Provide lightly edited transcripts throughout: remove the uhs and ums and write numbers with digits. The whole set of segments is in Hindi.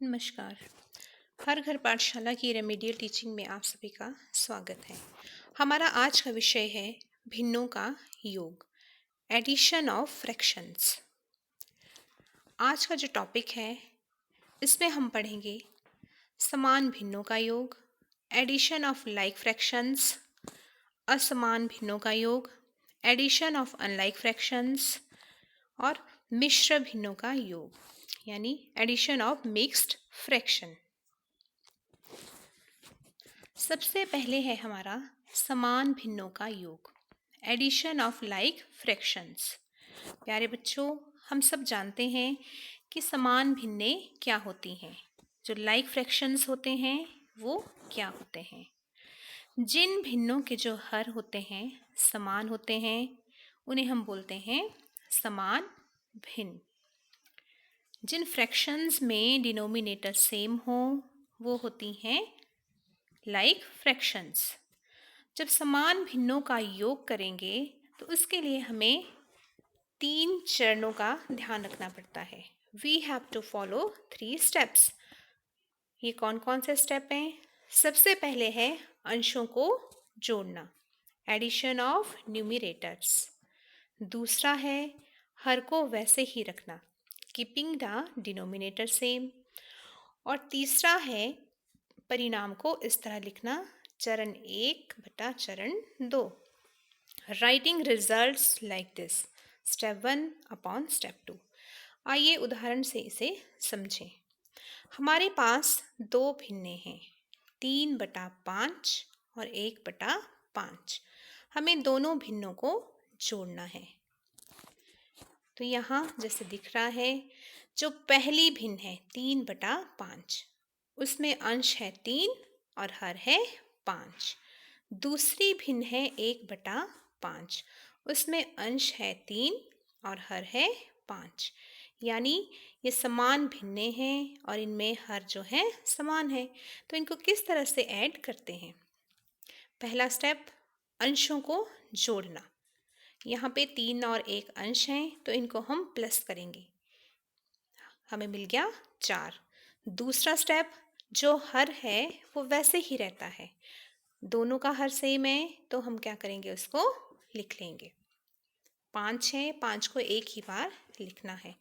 नमस्कार। हर घर पाठशाला की रेमेडियल टीचिंग में आप सभी का स्वागत है। हमारा आज का विषय है भिन्नों का योग, एडिशन ऑफ फ्रैक्शंस। आज का जो टॉपिक है इसमें हम पढ़ेंगे समान भिन्नों का योग, एडिशन ऑफ लाइक फ्रैक्शंस, असमान भिन्नों का योग, एडिशन ऑफ अनलाइक फ्रैक्शंस और मिश्र भिन्नों का योग यानी एडिशन ऑफ मिक्स्ड फ्रैक्शन। सबसे पहले है हमारा समान भिन्नों का योग, एडिशन ऑफ लाइक फ्रैक्शंस। प्यारे बच्चों, हम सब जानते हैं कि समान भिन्नें क्या होती हैं, जो लाइक फ्रैक्शंस होते हैं वो क्या होते हैं। जिन भिन्नों के जो हर होते हैं समान होते हैं उन्हें हम बोलते हैं समान भिन्न। जिन फ्रैक्शंस में डिनोमिनेटर सेम हो वो होती हैं लाइक फ्रैक्शंस। जब समान भिन्नों का योग करेंगे तो उसके लिए हमें 3 चरणों का ध्यान रखना पड़ता है। We have to follow 3 steps. ये कौन कौन से स्टेप हैं? सबसे पहले है अंशों को जोड़ना, एडिशन ऑफ न्यूमरेटर्स। दूसरा है हर को वैसे ही रखना, कीपिंग द डिनोमिनेटर सेम। और तीसरा है परिणाम को इस तरह लिखना, चरण 1 बटा चरण 2। Writing results like this, step 1 upon step 2। आइए उदाहरण से इसे समझें। हमारे पास 2 भिन्नें हैं, 3 बटा 5 और 1 बटा 5। हमें दोनों भिन्नों को जोड़ना है। तो यहाँ जैसे दिख रहा है, जो पहली भिन्न है 3 बटा 5, उसमें अंश है 3 और हर है 5। दूसरी भिन्न है 1 बटा 5, उसमें अंश है 3 और हर है 5। यानी ये समान भिन्नें हैं और इनमें हर जो है समान है। तो इनको किस तरह से ऐड करते हैं? पहला स्टेप, अंशों को जोड़ना। यहाँ पे 3 और 1 अंश हैं तो इनको हम प्लस करेंगे, हमें मिल गया 4। दूसरा स्टेप, जो हर है वो वैसे ही रहता है, दोनों का हर सेम है तो हम क्या करेंगे, उसको लिख लेंगे। 5 है, 5 को एक ही बार लिखना है।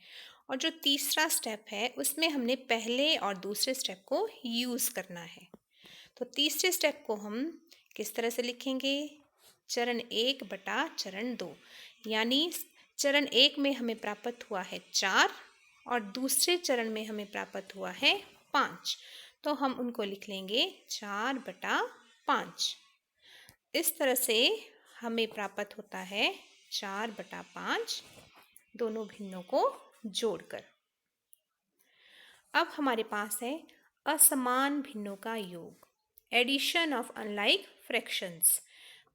और जो तीसरा स्टेप है उसमें हमने पहले और दूसरे स्टेप को यूज़ करना है। तो तीसरे स्टेप को हम किस तरह से लिखेंगे? चरण 1 बटा चरण 2। यानी चरण 1 में हमें प्राप्त हुआ है 4 और दूसरे चरण में हमें प्राप्त हुआ है 5। तो हम उनको लिख लेंगे 4 बटा 5। इस तरह से हमें प्राप्त होता है 4 बटा 5 दोनों भिन्नों को जोड़कर। अब हमारे पास है असमान भिन्नों का योग, एडिशन ऑफ अनलाइक फ्रैक्शंस।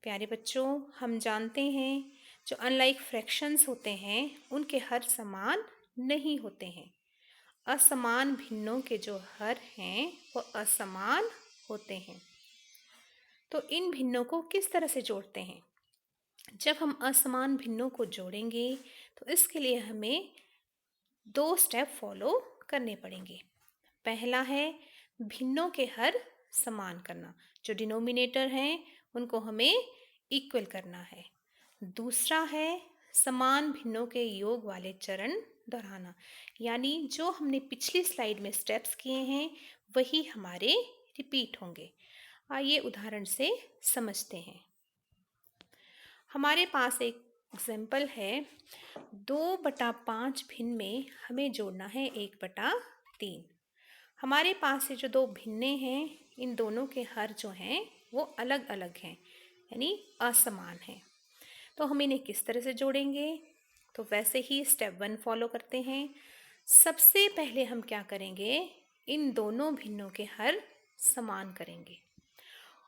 प्यारे बच्चों, हम जानते हैं जो अनलाइक फ्रैक्शंस होते हैं उनके हर समान नहीं होते हैं। असमान भिन्नों के जो हर हैं वो असमान होते हैं। तो इन भिन्नों को किस तरह से जोड़ते हैं? जब हम असमान भिन्नों को जोड़ेंगे तो इसके लिए हमें 2 स्टेप फॉलो करने पड़ेंगे। पहला है भिन्नों के हर समान करना, जो डिनोमिनेटर हैं उनको हमें इक्वल करना है। दूसरा है समान भिन्नों के योग वाले चरण दोहराना, यानी जो हमने पिछली स्लाइड में स्टेप्स किए हैं वही हमारे रिपीट होंगे। आइए उदाहरण से समझते हैं। हमारे पास एक एग्जाम्पल है, 2 बटा 5 भिन्न में हमें जोड़ना है 1 बटा 3। हमारे पास ये जो 2 भिन्नें हैं इन दोनों के हर जो हैं वो अलग अलग हैं, यानी असमान हैं। तो हम इन्हें किस तरह से जोड़ेंगे? तो वैसे ही स्टेप 1 फॉलो करते हैं। सबसे पहले हम क्या करेंगे, इन दोनों भिन्नों के हर समान करेंगे।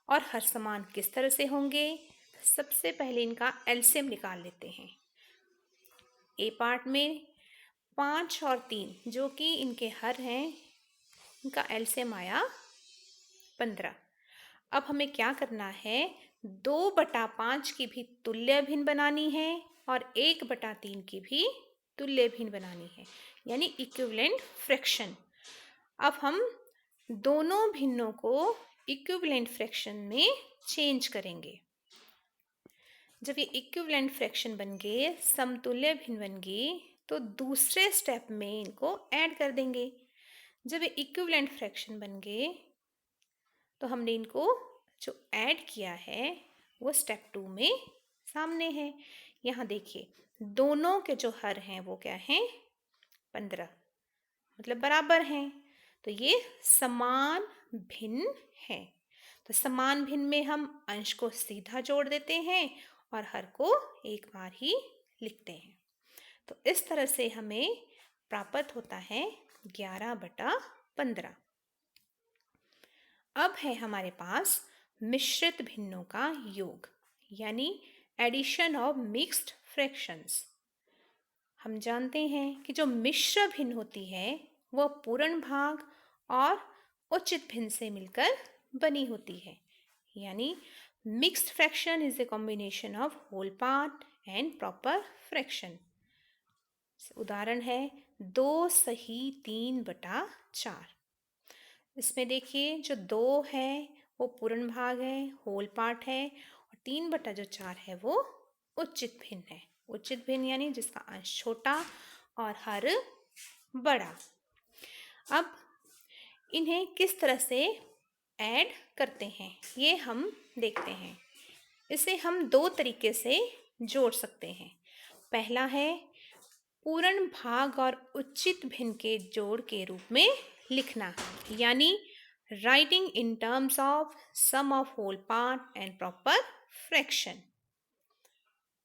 और हर समान किस तरह से होंगे? सबसे पहले इनका एलसीएम निकाल लेते हैं। ए पार्ट में 5 और 3 जो कि इनके हर हैं, इनका एलसीएम आया 15। अब हमें क्या करना है, 2 बटा 5 की भी तुल्य भिन्न बनानी है और 1 बटा 3 की भी तुल्य भिन्न बनानी है, यानी इक्विवेलेंट फ्रैक्शन। अब हम दोनों भिन्नों को इक्विवेलेंट फ्रैक्शन में चेंज करेंगे। जब ये इक्विवेलेंट फ्रैक्शन बन गए, समतुल्य भिन्न बन गए, तो दूसरे स्टेप में इनको ऐड कर देंगे। जब ये इक्विवेलेंट फ्रैक्शन बन गए तो हमने इनको जो ऐड किया है वो स्टेप 2 में सामने है। यहाँ देखिए, दोनों के जो हर हैं वो क्या हैं? 15, मतलब बराबर हैं। तो ये समान भिन्न है। तो समान भिन्न में हम अंश को सीधा जोड़ देते हैं और हर को एक बार ही लिखते हैं। तो इस तरह से हमें प्राप्त होता है 11/15। अब है हमारे पास मिश्रित भिन्नों का योग, यानी एडिशन ऑफ मिक्स्ड फ्रैक्शंस। हम जानते हैं कि जो मिश्र भिन्न होती है वह पूर्ण भाग और उचित भिन्न से मिलकर बनी होती है, यानी mixed fraction is a combination of whole part and proper fraction. उदाहरण है 2 सही 3/4। इसमें देखिए, जो 2 है वो पूर्ण भाग है, होल पार्ट है, और 3/4 है वो उचित भिन्न है। उचित भिन्न यानी जिसका अंश छोटा और हर बड़ा। अब इन्हें किस तरह से ऐड करते हैं ये हम देखते हैं। इसे हम 2 तरीके से जोड़ सकते हैं। पहला है पूर्ण भाग और उचित भिन्न के जोड़ के रूप में लिखना, यानी writing in terms of sum of whole part and proper fraction.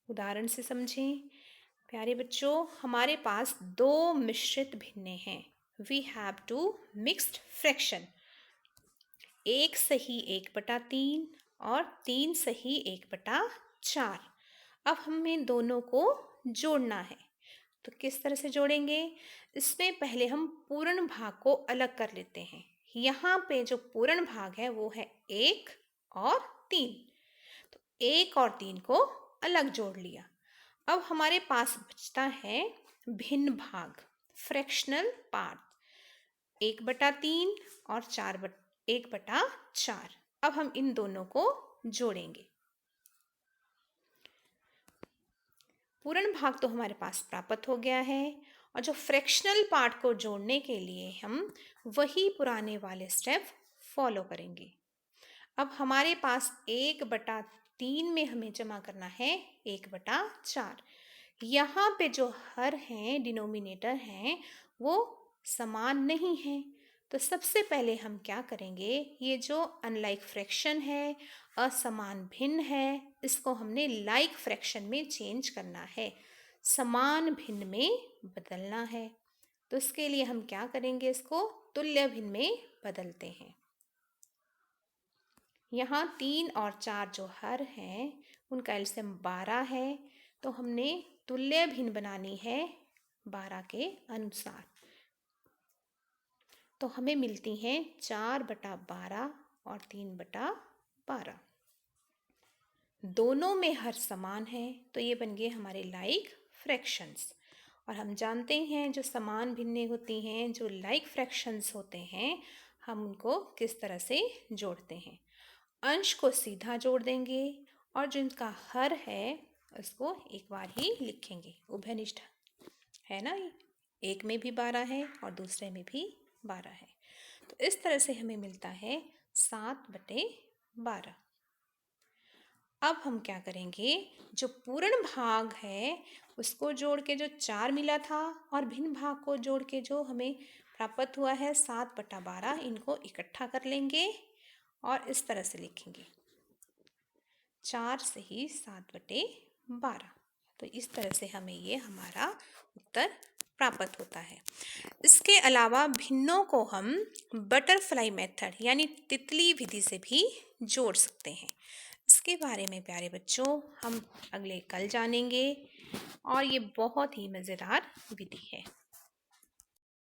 उदाहरण से समझें। प्यारे बच्चों, हमारे पास 2 मिश्रित भिन्ने हैं। वी हैव 2 मिक्स्ड फ्रैक्शन, 1 सही 1/3 और 3 सही 1/4। अब हमें दोनों को जोड़ना है। तो किस तरह से जोड़ेंगे? इसमें पहले हम पूर्ण भाग को अलग कर लेते हैं। यहाँ पे जो पूर्ण भाग है वो है 1 और 3। तो 1 और 3 को अलग जोड़ लिया। अब हमारे पास बचता है भिन्न भाग, फ्रैक्शनल पार्ट, 1/3 और 1/4। अब हम इन दोनों को जोड़ेंगे। पूर्ण भाग तो हमारे पास प्राप्त हो गया है, और जो फ्रैक्शनल पार्ट को जोड़ने के लिए हम वही पुराने वाले स्टेप फॉलो करेंगे। अब हमारे पास 1/3 में हमें जमा करना है 1/4। यहाँ पे जो हर हैं, डिनोमिनेटर हैं, वो समान नहीं हैं। तो सबसे पहले हम क्या करेंगे, ये जो अनलाइक फ्रैक्शन है, असमान भिन्न है, इसको हमने लाइक फ्रैक्शन में चेंज करना है, समान भिन्न में बदलना है। तो इसके लिए हम क्या करेंगे, इसको तुल्य भिन्न में बदलते हैं। यहाँ 3 और 4 जो हर हैं उनका एलसीएम 12 है, तो हमने तुल्य भिन्न बनानी है 12 के अनुसार। तो हमें मिलती हैं 4/12 और 3/12। दोनों में हर समान है, तो ये बन गए हमारे लाइक फ्रैक्शंस। और हम जानते हैं जो समान भिन्नें होती हैं, जो लाइक फ्रैक्शंस होते हैं, हम उनको किस तरह से जोड़ते हैं। अंश को सीधा जोड़ देंगे और जो इनका हर है उसको एक बार ही लिखेंगे। उभयनिष्ठ है ना, ये एक में भी 12 है और दूसरे में भी 12 है। तो इस तरह से हमें मिलता है 7/12। अब हम क्या करेंगे, जो पूर्ण भाग है उसको जोड़ के जो 4 मिला था और भिन्न भाग को जोड़ के जो हमें प्राप्त हुआ है 7/12, इनको इकट्ठा कर लेंगे और इस तरह से लिखेंगे 4 सही 7/12। तो इस तरह से हमें ये हमारा उत्तर प्राप्त होता है। इसके अलावा भिन्नों को हम बटरफ्लाई मेथड यानी तितली विधि से भी जोड़ सकते हैं। इसके बारे में प्यारे बच्चों हम अगले कल जानेंगे, और ये बहुत ही मज़ेदार विधि है।